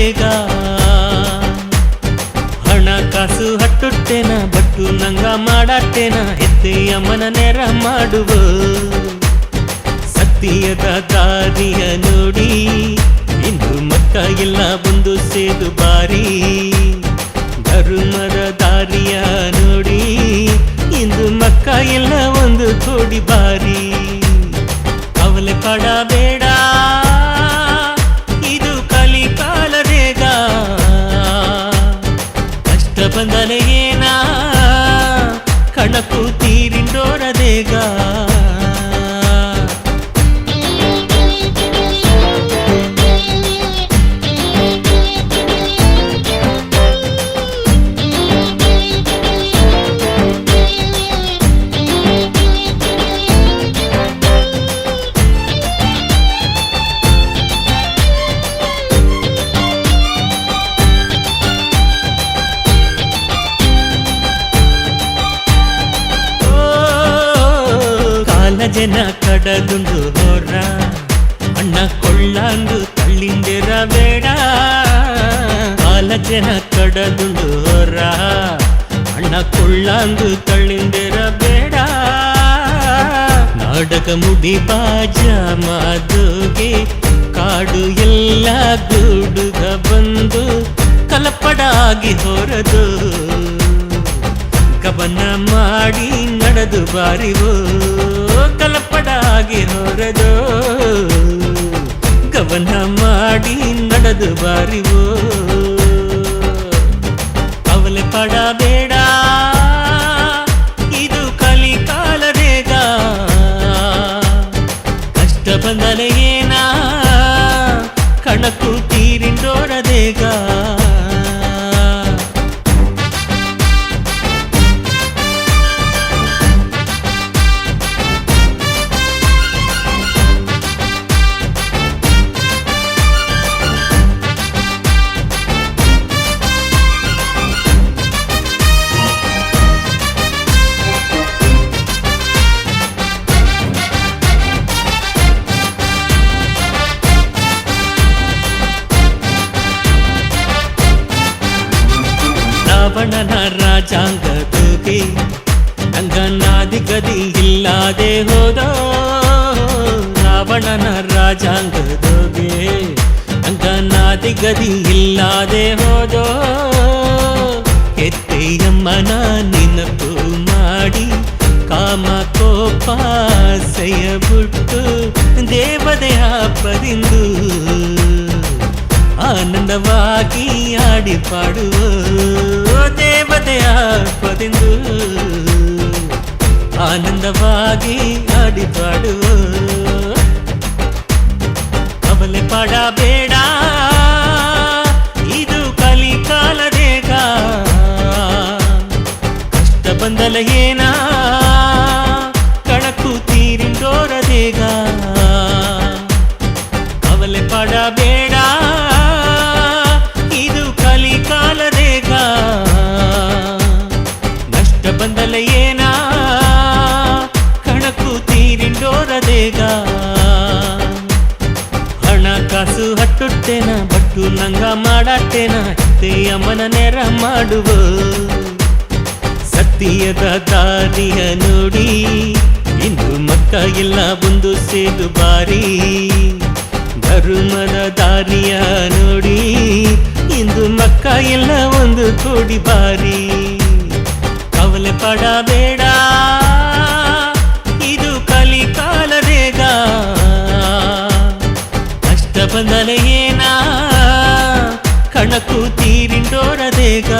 ಬೇಗ ಹಣ ಕಾಸು ಹಟ್ಟುಟ್ಟೆನ ಬಟ್ಟು ನಂಗ ಮಾಡಾಟೇನ ಹೆತ್ತೆಯಮ್ಮನ ನೆರ ಮಾಡುವ ಸತ್ಯದ ದಾರಿಯ ನೋಡಿ ಇಂದು ಮಕ್ಕ ಇಲ್ಲ ಒಂದು ಸೇದು ಬಾರಿ ಧರ್ಮದ ದಾರಿಯ ನೋಡಿ ಇಂದು ಮಕ್ಕ ಇಲ್ಲ ಒಂದು ಕೋಡಿ ಬಾರಿ ಅವಲೆ ಪಡಬೇಡ ಇದು ಕಲಿಕಾಲದೇಗ ಕಷ್ಟ ಬಂದಲೆ ಏನ ಕಣಕು ತೀರಿಂಡೋರದೇಗ ಜನ ಕಡದುಂಡು ಹೋರ ಅಣ್ಣ ಕೊಳ್ಳಂದು ತಳ್ಳಿಂದಿರ ಬೇಡ ಕಾಲ ಜನ ಕಡದುಂಡು ಹೋರ ಅಣ್ಣ ಕೊಳ್ಳಂದು ತಳ್ಳಿಂದಿರ ಬೇಡ ನಾಟಕ ಮುಡಿ ಬಾಜ ಮಾದುಗೆ ಕಾಡು ಎಲ್ಲ ಗೂಡುಗ ಬಂದು ಕಲಪಡಾಗಿ ಹೊರದು ಕವನ ಮಾಡಿ ನಡೆದು ಬಾರಿವೋ ಕಲಪಡಾಗಿ ಹೊರದು ಕವನ ಮಾಡಿ ನಡೆದು ಬಾರಿವೋ ಅವಲೆ ಪಡಬೇಡ ಇದು ಕಲಿಕಾಲದೇಗ ಕಷ್ಟ ಬಂದಲೆ ಏನ ಕಣಕು ತೀರಿಂಡೋರದೇಗ ರಾವಣನ ರಾಜಾಂಗದುಗೆ ನಂಗನಾದಿ ಗದಿ ಇಲ್ಲದೆ ಹೋದೋ ರಾವಣನ ರಾಜಾಂಗದುಗೆ ನಂಗನಾದಿ ಗದಿ ಇಲ್ಲದೆ ಹೋದೋ ಹೆತ್ತೆಯಮ್ಮನ ನೆನಪು ಮಾಡಿ ಕಾಮ ಕೋಪ ಸೆಯ ಬಿಟ್ಟು ದೇವತೆಯ ಪದಿಂದು ಆನಂದವಾಗಿ ಆಡಿ ಪಾಡುವ ದೇವತೆಯ ಪದಿಂದು ಆನಂದವಾಗಿ ಆಡಿ ಪಾಡುವ ಅವಲೆ ಪಡಬೇಡ ಇದು ಕಲಿಕಾಲದೇಗ ಕಷ್ಟ ಬಂದಲ ಏನ ಕಣಕು ತೀರಿಂಡೋರದೇಗ ಅವಲೆ ಪಡಬೇಡ ಕಲಿಕಾಲದೇಗ ನಷ್ಟ ಬಂದಲ ಏನ ಕಣಕು ತೀರಿಂಡೋರದೇಗ ಹಣ ಕಾಸು ಹಟ್ಟುಟ್ಟೆನ ಬಟ್ಟು ನಂಗ ಮಾಡಾಟೇನ ಹೆತ್ತೆಯಮ್ಮನ ನೆರ ಮಾಡುವ ಸತ್ಯದ ದಾರಿಯ ನೋಡಿ ಇಂದು ಮಕ್ಕ ಇಲ್ಲ ಒಂದು ಸೇದು ಬಾರಿ ಧರ್ಮದ ದಾರಿಯ ನೋಡಿ ಇಂದು ಮಕ್ಕ ಇಲ್ಲ ಒಂದು ಕೋಡಿ ಬಾರಿ ಕವಲೆ ಪಡಬೇಡ ಇದು ಕಲಿಕಾಲದೇಗ ಕಷ್ಟ ಬಂದಲೆ ಏನ ಕಣಕು ತೀರಿಂಡೋರದೇಗ